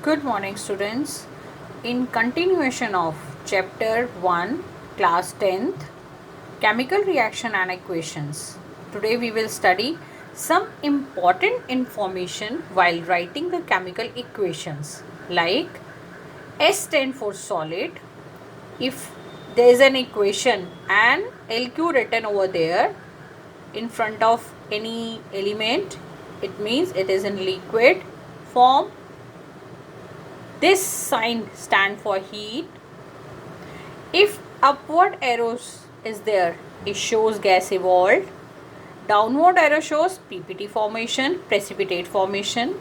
Good morning, students. In continuation of chapter 1, class 10th, chemical reaction and equations. Today we will study some important information while writing the chemical equations, like S stand for solid. If there is an equation and LQ written over there in front of any element, it means it is in liquid form. This sign stand for heat. If upward arrows is there, it shows gas evolved. Downward arrow shows PPT formation, precipitate formation.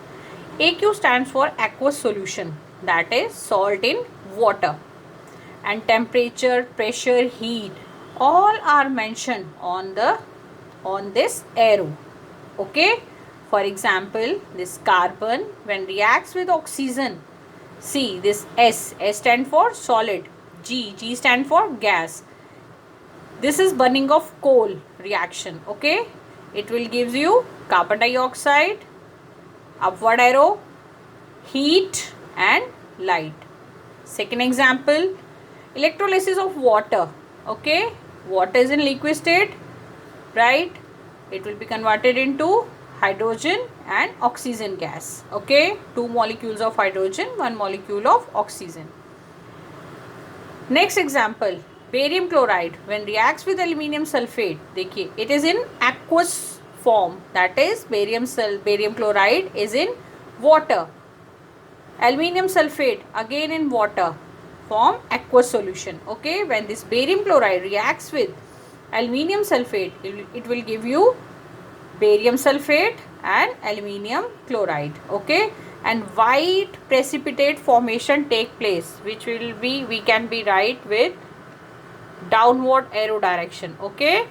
AQ stands for aqueous solution, that is salt in water. And temperature, pressure, heat, all are mentioned on this arrow. Okay. For example, this carbon when reacts with oxygen, see this S stand for solid, G stand for gas. This is burning of coal reaction. Okay, it will gives you carbon dioxide, upward arrow, heat and light. Second example, electrolysis of water. Okay, water is in liquid state, right? It will be converted into hydrogen and oxygen gas. Okay, 2 molecules of hydrogen, 1 molecule of oxygen. Next example, barium chloride when reacts with aluminium sulfate, देखिए it is in aqueous form, that is barium chloride is in water. Aluminium sulfate again in water, form aqueous solution. Okay, when this barium chloride reacts with aluminium sulfate, it will give you barium sulfate and aluminium chloride. Okay, and white precipitate formation take place, which will be, we can be write with downward arrow direction. Okay,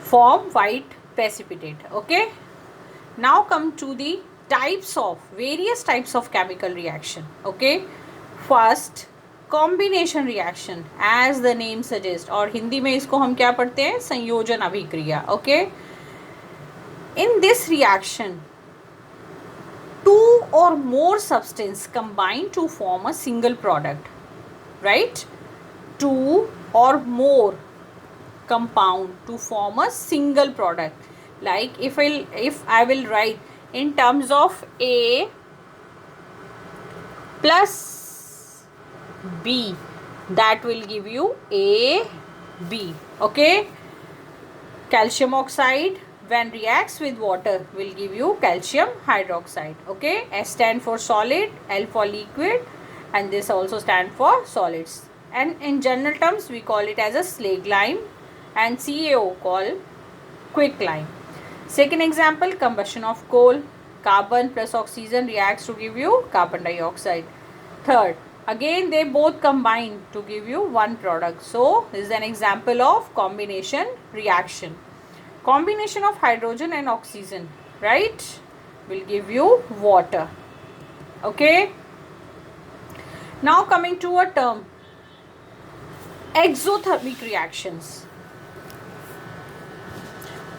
form white precipitate. Okay, now come to the various types of chemical reaction. Okay, first combination reaction as the name suggest, और हिंदी में इसको हम क्या पढ़ते हैं, संयोजन अभिक्रिया. Okay, in this reaction two or more substance combine to form a single product, right. Two or more compound to form a single product. Like if I will write in terms of A plus B, that will give you AB. Okay, calcium oxide when reacts with water will give you calcium hydroxide. Okay, S stand for solid, L for liquid, and this also stand for solids, and in general terms we call it as a slag lime, and CaO called quicklime. Second example, combustion of coal, carbon plus oxygen reacts to give you carbon dioxide. Third, again they both combine to give you one product. So this is an example of combination reaction. Combination of hydrogen and oxygen, right, will give you water. Okay, now coming to a term, exothermic reactions.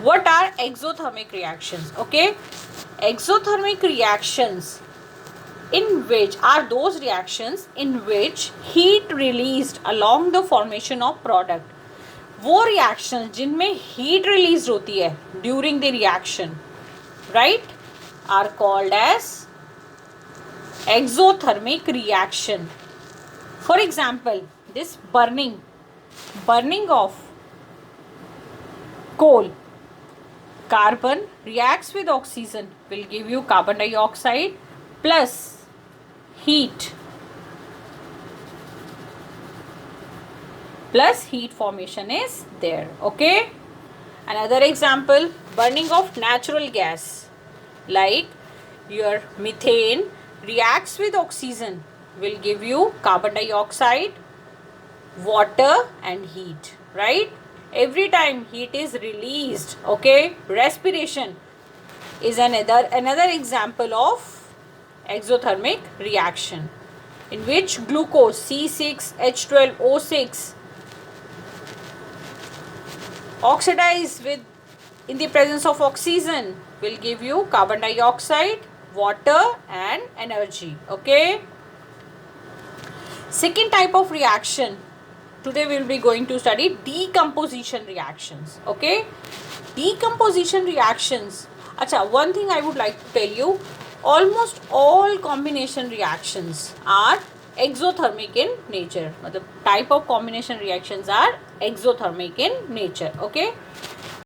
What are exothermic reactions? Okay, exothermic reactions in which are those reactions in which heat released along the formation of product. वो reactions जिनमें heat released होती है during the reaction, right, are called as exothermic reaction. For example, this burning of coal, carbon reacts with oxygen will give you carbon dioxide plus heat formation is there. Okay, another example, burning of natural gas, like your methane reacts with oxygen will give you carbon dioxide, water and heat, right. Every time heat is released, okay, respiration is another example of exothermic reaction, in which glucose C6H12O6 oxidized with in the presence of oxygen will give you carbon dioxide water and energy. Okay. Second type of reaction, today we will be going to study decomposition reactions. Okay. Decomposition reactions. Acha, one thing I would like to tell you, almost all combination reactions are exothermic in nature. The type of combination reactions are exothermic in nature. Okay.